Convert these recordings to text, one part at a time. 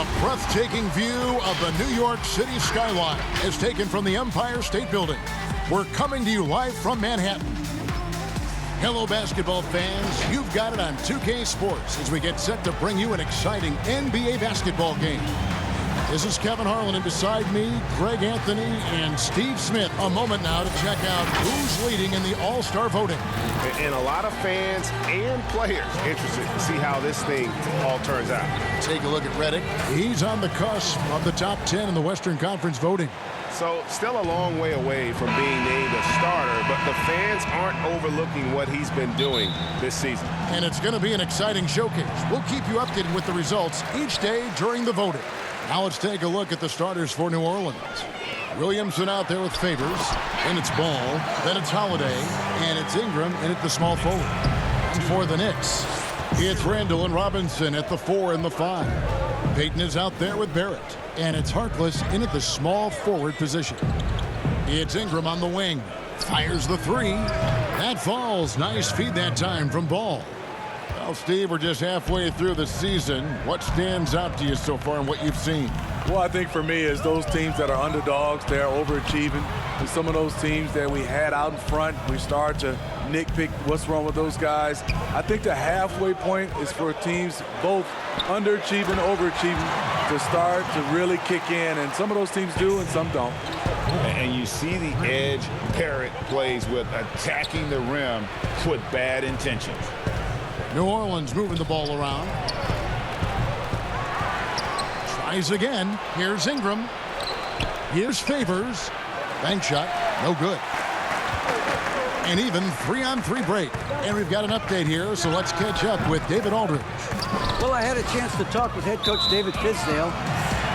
A breathtaking view of the New York City skyline is taken from the Empire State Building. We're coming to you live from Manhattan. Hello, basketball fans. You've got it on 2K Sports as we get set to bring you an exciting NBA basketball game. This is Kevin Harlan, and beside me, Greg Anthony and Steve Smith. A moment now to check out who's leading in the All-Star voting. And a lot of fans and players interested to see how this thing all turns out. Take a look at Redick. He's on the cusp of the top 10 in the Western Conference voting. So still a long way away from being named a starter, but the fans aren't overlooking what he's been doing this season. And it's going to be an exciting showcase. We'll keep you updated with the results each day during the voting. Now let's take a look at the starters for New Orleans. Williamson out there with Favors, and it's Ball, then it's Holiday, and it's Ingram, and at the small forward. And for the Knicks, it's Randall and Robinson at the 4 and the 5. Payton is out there with Barrett, and it's Harkless in at the small forward position. It's Ingram on the wing, fires the 3. That falls. Nice feed that time from Ball. Well, Steve, we're just halfway through the season. What stands out to you so far in what you've seen? Well, I think for me is those teams that are underdogs, they're overachieving. And some of those teams that we had out in front, we start to nitpick what's wrong with those guys. I think the halfway point is for teams both underachieving, overachieving to start to really kick in. And some of those teams do and some don't. And you see the edge Barrett plays with, attacking the rim with bad intentions. New Orleans moving the ball around. Tries again. Here's Ingram. Here's Favors. Bank shot. No good. And even 3-on-3 break. And we've got an update here, so let's catch up with David Aldridge. Well, I had a chance to talk with head coach David Fizdale.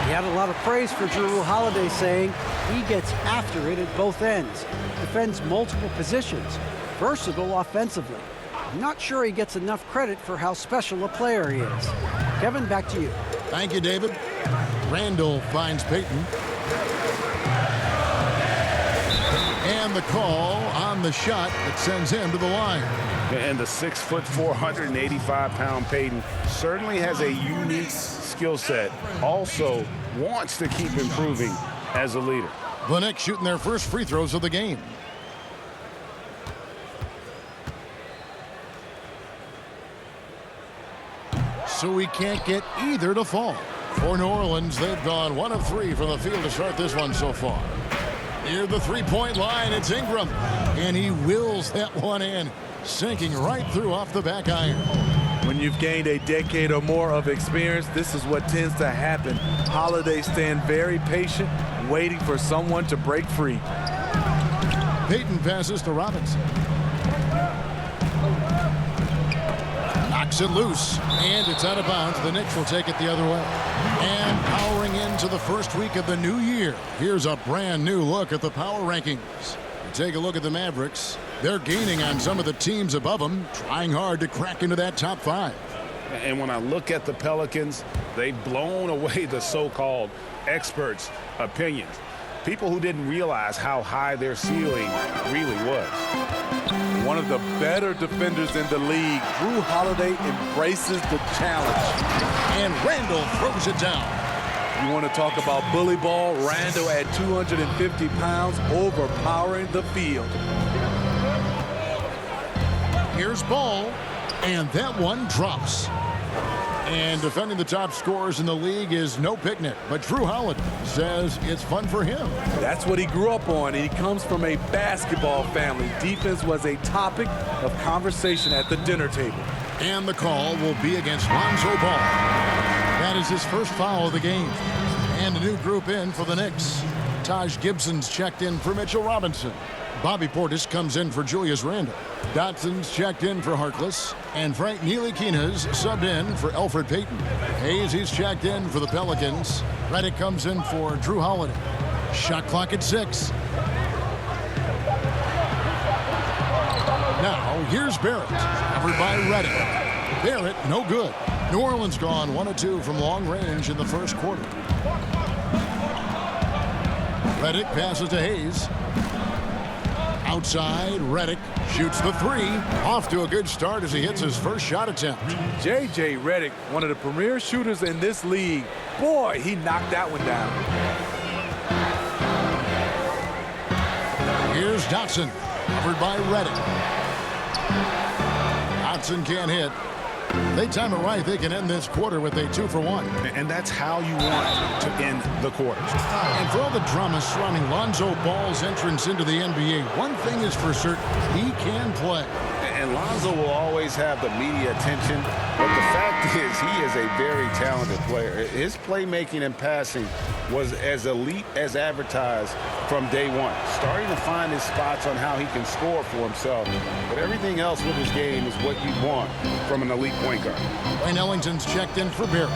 He had a lot of praise for Jrue Holiday, saying he gets after it at both ends. Defends multiple positions. Versatile offensively. I'm not sure he gets enough credit for how special a player he is. Kevin, back to you. Thank you, David. Randall finds Payton. And the call on the shot that sends him to the line. And the 6'4", 485-pound Payton certainly has a unique skill set. Also wants to keep improving as a leader. The Knicks shooting their first free throws of the game. So we can't get either to fall. For New Orleans, they've gone 1 of 3 from the field to start this one so far. Near the three-point line, it's Ingram. And he wills that one in, sinking right through off the back iron. When you've gained a decade or more of experience, this is what tends to happen. Holiday staying very patient, waiting for someone to break free. Payton passes to Robinson. Knocks it loose, and it's out of bounds. The Knicks will take it the other way. And powering into the first week of the new year, here's a brand new look at the power rankings. Take a look at the Mavericks. They're gaining on some of the teams above them, trying hard to crack into that top 5. And when I look at the Pelicans, they've blown away the so-called experts' opinions. People who didn't realize how high their ceiling really was. One of the better defenders in the league, Jrue Holiday embraces the challenge. And Randall throws it down. You want to talk about bully ball? Randall at 250 pounds, overpowering the field. Here's Ball, and that one drops. And defending the top scorers in the league is no picnic, but Jrue Holiday says it's fun for him. That's what he grew up on, and he comes from a basketball family. Defense was a topic of conversation at the dinner table. And the call will be against Lonzo Ball. That is his first foul of the game. And a new group in for the Knicks. Taj Gibson's checked in for Mitchell Robinson. Bobby Portis comes in for Julius Randle. Dotson's checked in for Harkless. And Frank Ntilikina's subbed in for Elfrid Payton. Hayes, he's checked in for the Pelicans. Redick comes in for Jrue Holiday. Shot clock at 6. Now, here's Barrett. Covered by Redick. Barrett, no good. New Orleans gone 1 of 2 from long range in the first quarter. Redick passes to Hayes. Outside, Redick shoots the three. Off to a good start as he hits his first shot attempt. J.J. Redick, one of the premier shooters in this league. Boy, he knocked that one down. Here's Dotson, covered by Redick. Dotson can't hit. If they time it right, they can end this quarter with a 2-for-1. And that's how you want to end the quarters. And for all the drama surrounding Lonzo Ball's entrance into the NBA, one thing is for certain, he can play. And Lonzo will always have the media attention, but the fact is he is a very talented player. His playmaking and passing was as elite as advertised from day one. Starting to find his spots on how he can score for himself, but everything else with his game is what you want from an elite point guard. Wayne Ellington's checked in for Barrett.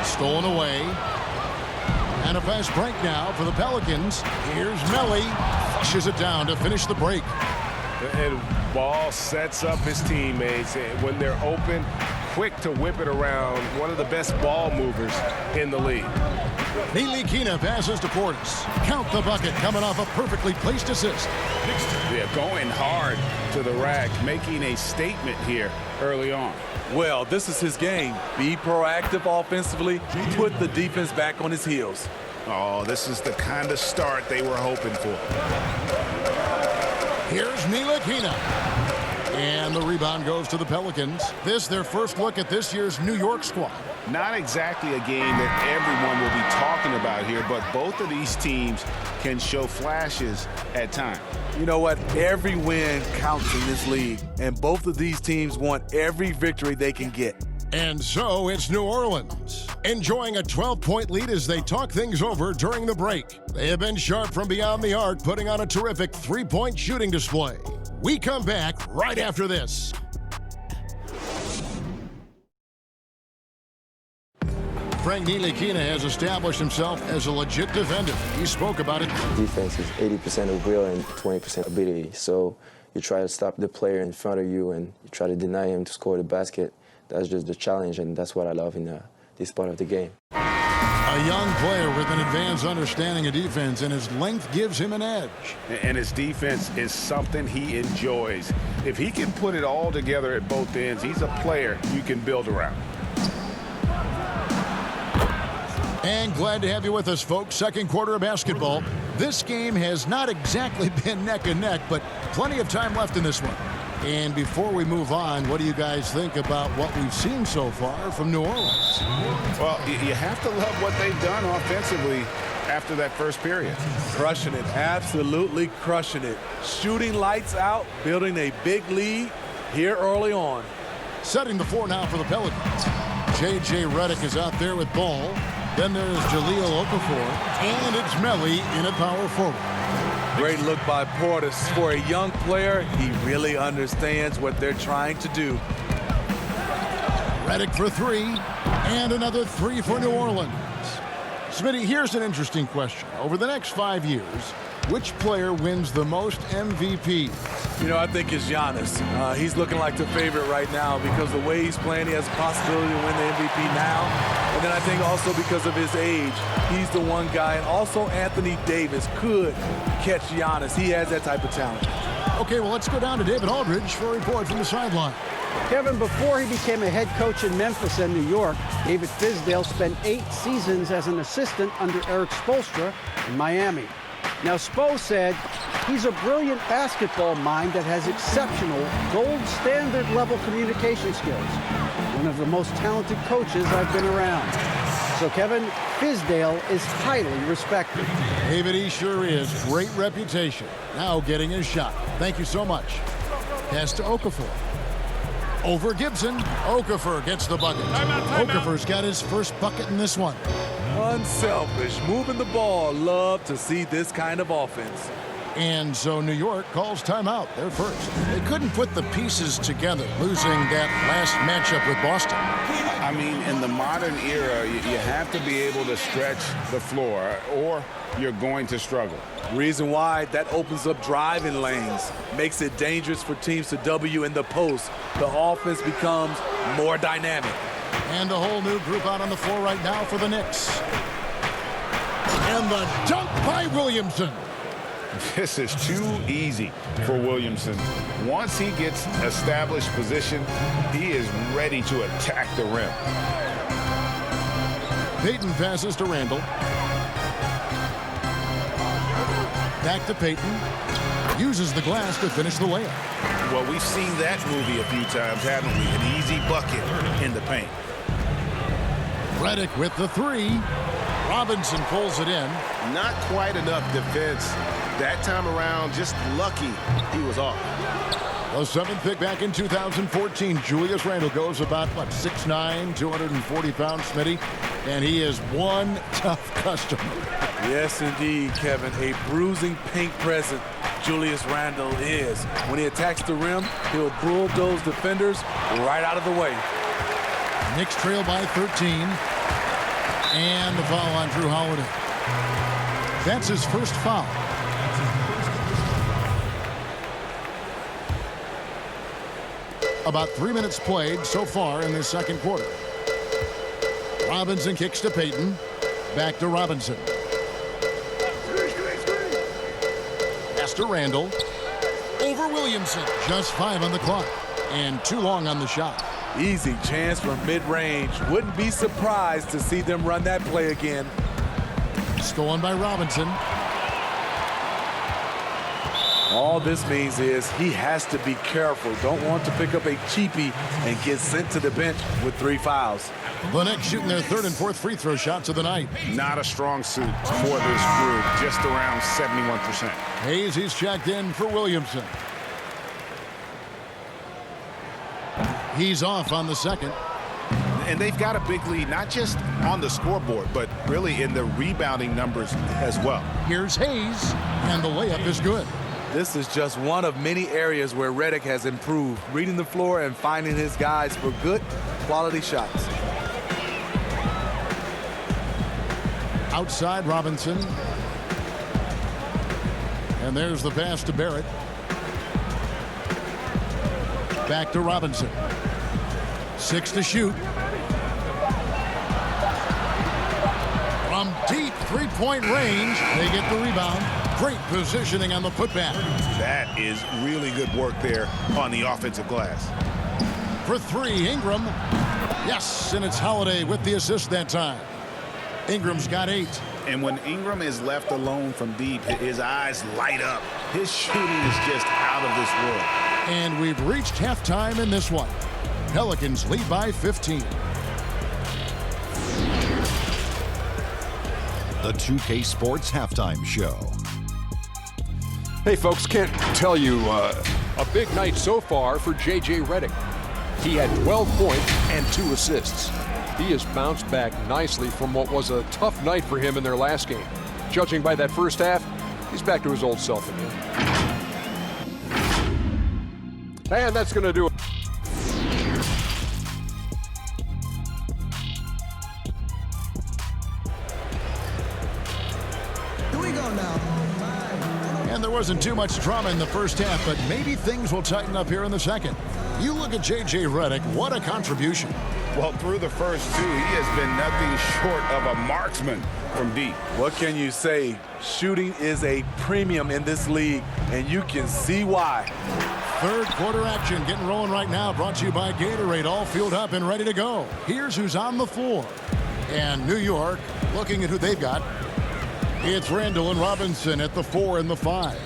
Stolen away. And a fast break now for the Pelicans. Here's Melly. Flushes it down to finish the break. And Ball sets up his teammates. And when they're open, quick to whip it around. One of the best ball movers in the league. Ntilikina passes to Portis. Count the bucket coming off a perfectly placed assist. Yeah, going hard to the rack, making a statement here early on. Well, this is his game. Be proactive offensively. Put the defense back on his heels. Oh, this is the kind of start they were hoping for. Here's Ntilikina. And the rebound goes to the Pelicans. This their first look at this year's New York squad. Not exactly a game that everyone will be talking about here, but both of these teams can show flashes at times. You know what? Every win counts in this league, and both of these teams want every victory they can get. And so it's New Orleans, enjoying a 12-point lead as they talk things over during the break. They have been sharp from beyond the arc, putting on a terrific three-point shooting display. We come back right after this. Frank Ntilikina has established himself as a legit defender. He spoke about it. Defense is 80% of will and 20% ability. So you try to stop the player in front of you and you try to deny him to score the basket. That's just the challenge, and that's what I love in this part of the game. A young player with an advanced understanding of defense, and his length gives him an edge. And his defense is something he enjoys. If he can put it all together at both ends, he's a player you can build around. And glad to have you with us, folks. Second quarter of basketball. This game has not exactly been neck and neck, but plenty of time left in this one. And before we move on, what do you guys think about what we've seen so far from New Orleans? Well, you have to love what they've done offensively after that first period. Crushing it, absolutely crushing it. Shooting lights out, building a big lead here early on. Setting the floor now for the Pelicans. J.J. Redick is out there with ball. Then there's Jahlil Okafor, and it's Melly in at power forward. Great look by Portis. For a young player, he really understands what they're trying to do. Redick for three, and another three for New Orleans. Smitty, here's an interesting question. Over the next 5 years, which player wins the most MVPs? You know, I think it's Giannis. He's looking like the favorite right now because the way he's playing, he has a possibility to win the MVP now. And then I think also because of his age, he's the one guy. And also Anthony Davis could catch Giannis. He has that type of talent. Okay, well, let's go down to David Aldridge for a report from the sideline. Kevin, before he became a head coach in Memphis and New York, David Fizdale spent 8 seasons as an assistant under Eric Spoelstra in Miami. Now, Spo said he's a brilliant basketball mind that has exceptional, gold standard level communication skills. One of the most talented coaches I've been around. So, Kevin, Fizdale is highly respected. David, he sure is. Great reputation. Now getting his shot. Thank you so much. Pass to Okafor. Over Gibson. Okafor gets the bucket. Okafor's got his first bucket in this one. Unselfish, moving the ball. Love to see this kind of offense. And so New York calls timeout. They're first. They couldn't put the pieces together, losing that last matchup with Boston. I mean, in the modern era, you have to be able to stretch the floor or you're going to struggle. Reason why, that opens up driving lanes, makes it dangerous for teams to W in the post. The offense becomes more dynamic. And a whole new group out on the floor right now for the Knicks. And the dunk by Williamson. This is too easy for Williamson. Once he gets established position, he is ready to attack the rim. Payton passes to Randall. Back to Payton. Uses the glass to finish the layup. Well, we've seen that movie a few times, haven't we? An easy bucket in the paint. Redick with the three. Robinson pulls it in. Not quite enough defense that time around. Just lucky he was off. The 7th pick back in 2014. Julius Randle goes about, 6'9", 240 pounds, Smitty. And he is one tough customer. Yes, indeed, Kevin. A bruising paint present Julius Randle is. When he attacks the rim, he'll bulldoze defenders right out of the way. Knicks trail by 13. And the foul on Drew Holiday. That's his first foul. About 3 minutes played so far in this second quarter. Robinson kicks to Payton. Back to Robinson. Pass to Randall. Over Williamson. Just 5 on the clock. And too long on the shot. Easy chance from mid-range. Wouldn't be surprised to see them run that play again. Stolen by Robinson. All this means is he has to be careful. Don't want to pick up a cheapie and get sent to the bench with 3 fouls. The Knicks shooting their 3rd and 4th free throw shots of the night. Not a strong suit for this group. Just around 71%. Hayes, he's checked in for Williamson. He's off on the second. And they've got a big lead, not just on the scoreboard, but really in the rebounding numbers as well. Here's Hayes, and the layup is good. This is just one of many areas where Redick has improved, reading the floor and finding his guys for good quality shots. Outside Robinson. And there's the pass to Barrett. Back to Robinson. 6 to shoot. From deep three-point range, they get the rebound. Great positioning on the putback. That is really good work there on the offensive glass. For 3, Ingram. Yes, and it's Holiday with the assist that time. Ingram's got 8. And when Ingram is left alone from deep, his eyes light up. His shooting is just out of this world. And we've reached halftime in this one. Pelicans lead by 15. The 2K Sports Halftime Show. Hey folks, can't tell you a big night so far for J.J. Redick. He had 12 points and 2 assists. He has bounced back nicely from what was a tough night for him in their last game. Judging by that first half, he's back to his old self again. And that's going to do it. And there wasn't too much drama in the first half, but maybe things will tighten up here in the second. You look at J.J. Redick, what a contribution. Well, through the first 2, he has been nothing short of a marksman from deep. What can you say? Shooting is a premium in this league, and you can see why. Third quarter action getting rolling right now, brought to you by Gatorade, all fueled up and ready to go. Here's who's on the floor. And New York, looking at who they've got. It's Randall and Robinson at the 4 and the 5.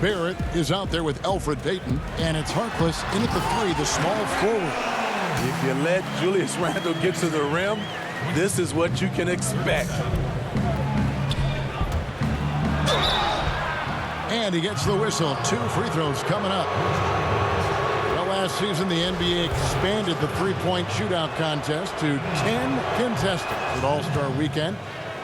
Barrett is out there with Elfrid Payton, and it's Harkless in at the 3, the small forward. If you let Julius Randle get to the rim, this is what you can expect. And he gets the whistle. 2 free throws coming up. Well, last season, the NBA expanded the three-point shootout contest to 10 contestants at All-Star Weekend.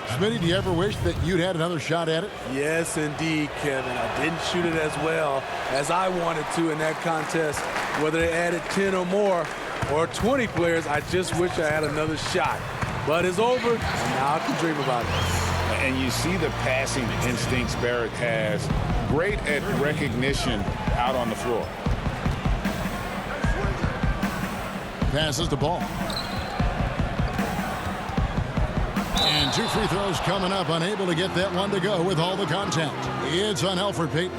Smitty, do you ever wish that you'd had another shot at it? Yes, indeed, Kevin. I didn't shoot it as well as I wanted to in that contest. Whether they added 10 or more or 20 players, I just wish I had another shot. But it's over, and now I can dream about it. And you see the passing instincts Barrett has. Great at recognition out on the floor. Passes the ball. And 2 free throws coming up, unable to get that one to go with all the contact. It's on Elfrid Payton.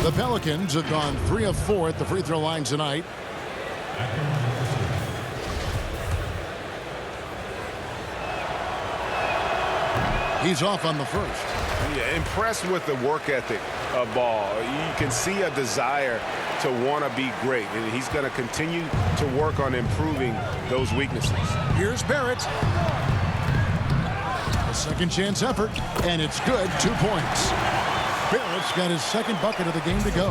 The Pelicans have gone 3 of 4 at the free throw line tonight. He's off on the first. Yeah, impressed with the work ethic of Ball. You can see a desire to want to be great, and he's going to continue to work on improving those weaknesses. Here's Barrett. A second chance effort, and it's good. 2 points. Barrett's got his second bucket of the game to go.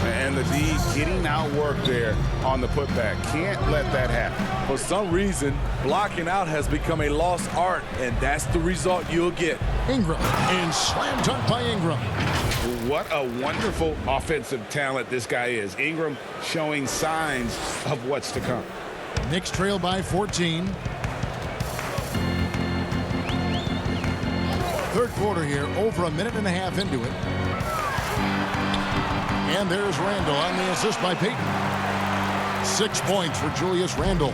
And the D getting outworked there on the putback. Can't let that happen. For some reason, blocking out has become a lost art, and that's the result you'll get. Ingram, and slam dunk by Ingram. What a wonderful offensive talent this guy is. Ingram showing signs of what's to come. Knicks trail by 14. Third quarter here, over a minute and a half into it. And there's Randle on the assist by Payton. 6 points for Julius Randle.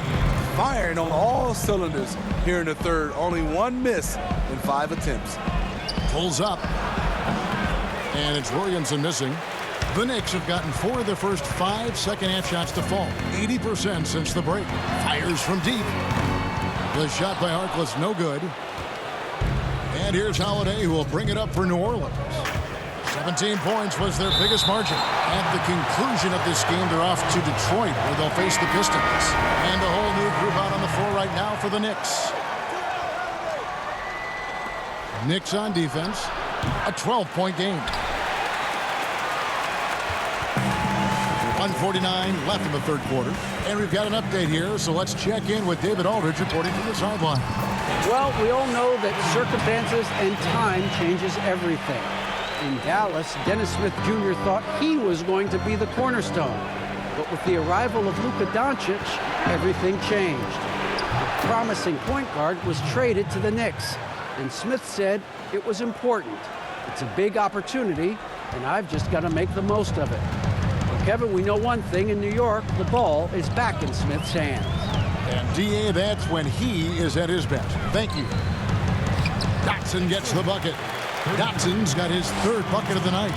Firing on all cylinders here in the third. Only 1 miss in 5 attempts. Pulls up. And it's Williamson missing. The Knicks have gotten 4 of their first 5 second-half shots to fall. 80% since the break. Fires from deep. The shot by Harkless, no good. And here's Holiday, who will bring it up for New Orleans. 17 points was their biggest margin. At the conclusion of this game, they're off to Detroit, where they'll face the Pistons. And a whole new group out on the floor right now for the Knicks. Knicks on defense. A 12-point game. 1:49 left in the third quarter. And we've got an update here, so let's check in with David Aldridge reporting from the sideline. Well, we all know that circumstances and time changes everything. In Dallas, Dennis Smith Jr. thought he was going to be the cornerstone. But with the arrival of Luka Doncic, everything changed. A promising point guard was traded to the Knicks, and Smith said it was important. It's a big opportunity, and I've just got to make the most of it. Well, Kevin, we know one thing in New York, the ball is back in Smith's hands. And D.A., that's when he is at his best. Thank you. Dotson gets the bucket. Dotson's got his 3rd bucket of the night.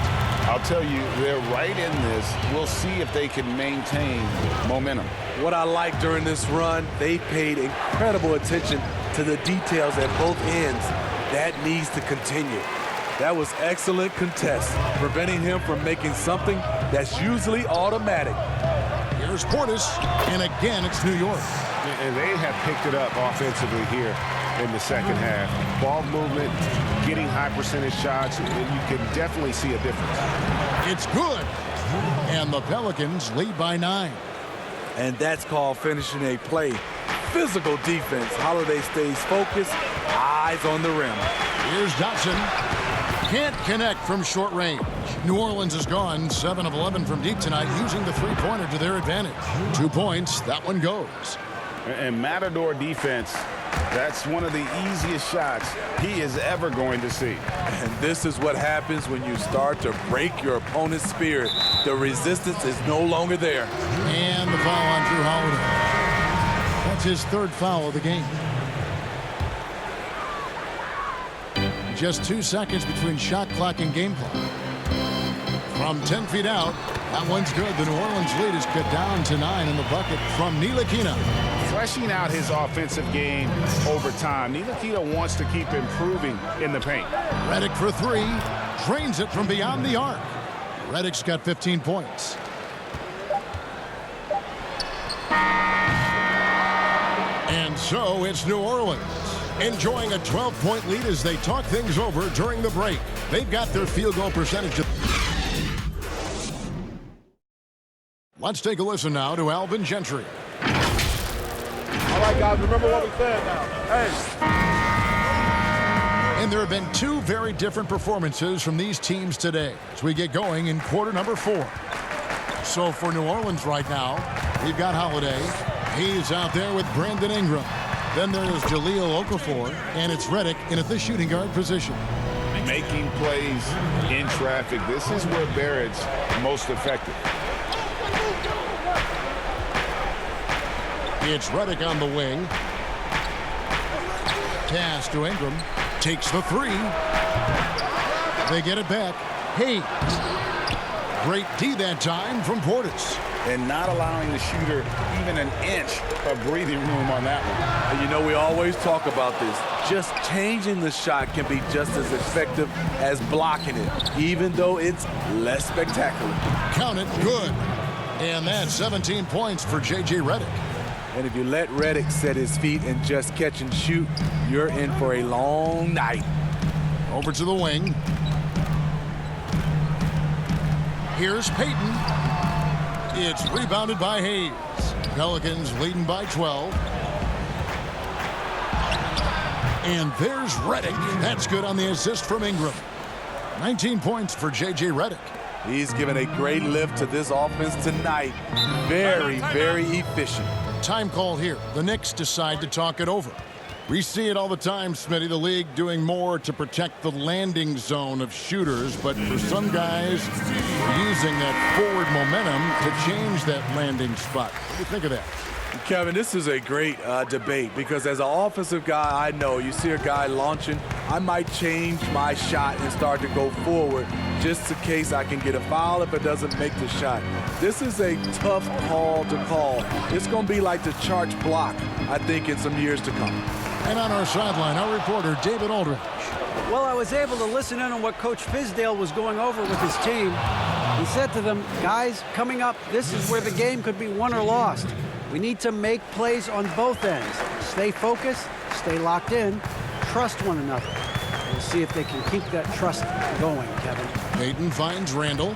I'll tell you, they're right in this. We'll see if they can maintain momentum. What I like during this run, they paid incredible attention to the details at both ends. That needs to continue. That was excellent contest, preventing him from making something that's usually automatic. Here's Portis, and again it's New York. And they have picked it up offensively here in the second half. Ball movement, getting high percentage shots, and you can definitely see a difference. It's good. And the Pelicans lead by 9. And that's called finishing a play. Physical defense. Holiday stays focused, eyes on the rim. Here's Dotson. Can't connect from short range. New Orleans has gone 7 of 11 from deep tonight, using the three-pointer to their advantage. 2 points, that one goes. And Matador defense, that's one of the easiest shots he is ever going to see. And this is what happens when you start to break your opponent's spirit. The resistance is no longer there. And the foul on Drew Holiday. That's his 3rd foul of the game. Just 2 seconds between shot clock and game clock. From 10 feet out, that one's good. The New Orleans lead is cut down to 9 in the bucket from Ntilikina. Fleshing out his offensive game over time. Ntilikina wants to keep improving in the paint. Redick for 3. Drains it from beyond the arc. Redick's got 15 points. And so it's New Orleans, enjoying a 12-point lead as they talk things over during the break. They've got their field goal percentage. Let's take a listen now to Alvin Gentry. All right, guys, remember what we said now. Hey. And there have been 2 very different performances from these teams today as we get going in quarter number 4. So for New Orleans right now, we've got Holiday. He's out there with Brandon Ingram. Then there's Jahlil Okafor, and it's Redick in at the shooting guard position. Making plays in traffic. This is where Barrett's most effective. It's Redick on the wing. Pass to Ingram. Takes the three. They get it back. Hayes. Great D that time from Portis. And not allowing the shooter even an inch of breathing room on that one. And you know, we always talk about this. Just changing the shot can be just as effective as blocking it, even though it's less spectacular. Count it, good. And that's 17 points for J.J. Redick. And if you let Redick set his feet and just catch and shoot, you're in for a long night. Over to the wing. Here's Payton. It's rebounded by Hayes. Pelicans leading by 12. And there's Redick. That's good on the assist from Ingram. 19 points for J.J. Redick. He's given a great lift to this offense tonight. Very, very efficient. Time call here. The Knicks decide to talk it over. We see it all the time, Smitty. The league doing more to protect the landing zone of shooters, but for some guys, using that forward momentum to change that landing spot. What do you think of that? Kevin, this is a great debate because as an offensive guy, I know you see a guy launching, I might change my shot and start to go forward just in case I can get a foul if it doesn't make the shot. This is a tough call to call. It's going to be like the charge block, I think, in some years to come. And on our sideline, our reporter, David Aldridge. Well, I was able to listen in on what Coach Fizdale was going over with his team. He said to them, guys, coming up, this is where the game could be won or lost. We need to make plays on both ends. Stay focused, stay locked in, trust one another. We'll see if they can keep that trust going, Kevin. Payton finds Randall.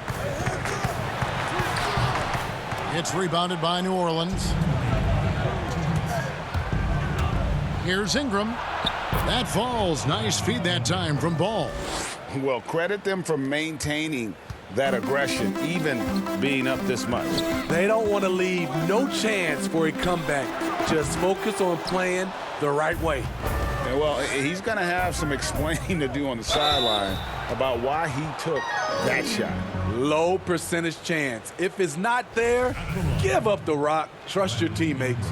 It's rebounded by New Orleans. Here's Ingram. That falls. Nice feed that time from Ball. Well, credit them for maintaining that aggression, even being up this much. They don't want to leave no chance for a comeback. Just focus on playing the right way. And well, he's going to have some explaining to do on the sideline about why he took that shot. Low percentage chance. If it's not there, give up the rock. Trust your teammates.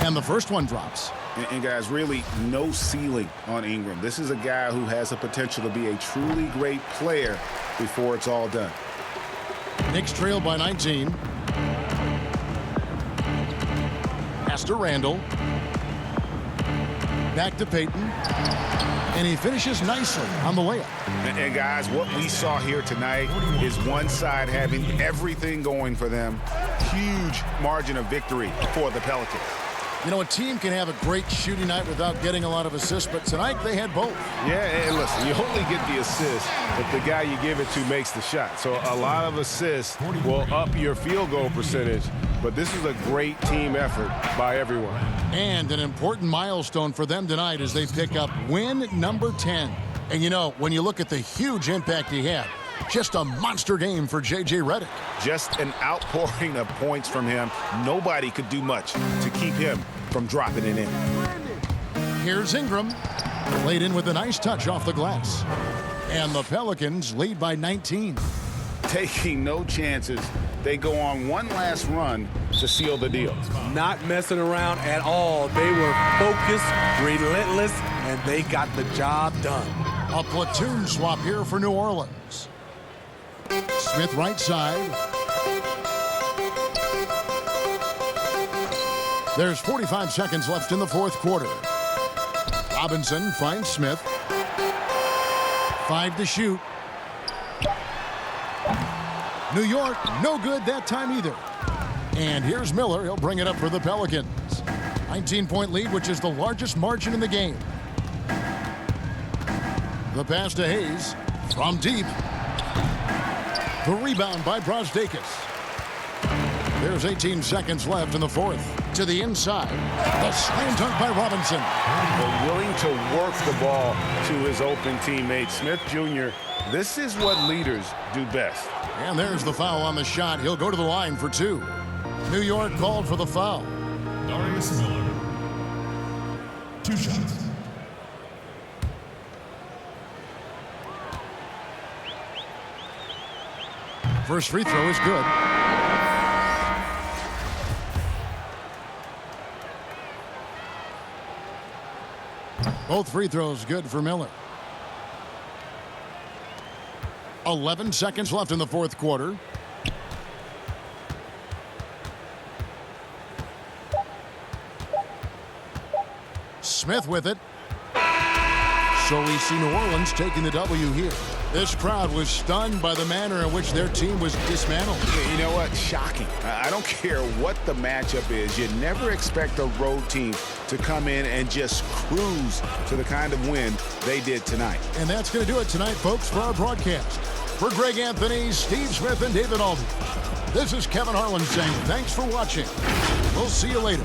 And the first one drops. And guys, really no ceiling on Ingram. This is a guy who has the potential to be a truly great player before it's all done. Knicks trail by 19. Pass to Randall. Back to Payton. And he finishes nicely on the layup. And guys, what we saw here tonight is one side having everything going for them. Huge margin of victory for the Pelicans. You know, a team can have a great shooting night without getting a lot of assists, but tonight they had both. Yeah, and listen, you only get the assist if the guy you give it to makes the shot. So a lot of assists will up your field goal percentage, but this is a great team effort by everyone. And an important milestone for them tonight as they pick up win number 10. And you know, when you look at the huge impact he had, just a monster game for J.J. Redick. Just an outpouring of points from him. Nobody could do much to keep him from dropping it in. Here's Ingram. Played in with a nice touch off the glass. And the Pelicans lead by 19. Taking no chances. They go on one last run to seal the deal. Not messing around at all. They were focused, relentless, and they got the job done. A platoon swap here for New Orleans. Smith right side. There's 45 seconds left in the fourth quarter. Robinson finds Smith. 5 to shoot. New York, no good that time either. And here's Miller. He'll bring it up for the Pelicans. 19-point lead, which is the largest margin in the game. The pass to Hayes from deep. The rebound by Brosdakis. There's 18 seconds left in the fourth. To the inside. The slam dunk by Robinson. But willing to work the ball to his open teammate. Smith Jr., this is what leaders do best. And there's the foul on the shot. He'll go to the line for 2. New York called for the foul. Darius Miller. 2 shots. First free throw is good. Both free throws good for Miller. 11 seconds left in the fourth quarter. Smith with it. So we see New Orleans taking the W here. This crowd was stunned by the manner in which their team was dismantled. You know what? Shocking. I don't care what the matchup is. You never expect a road team to come in and just cruise to the kind of win they did tonight. And that's going to do it tonight, folks, for our broadcast. For Greg Anthony, Steve Smith, and David Aldridge, this is Kevin Harlan saying thanks for watching. We'll see you later.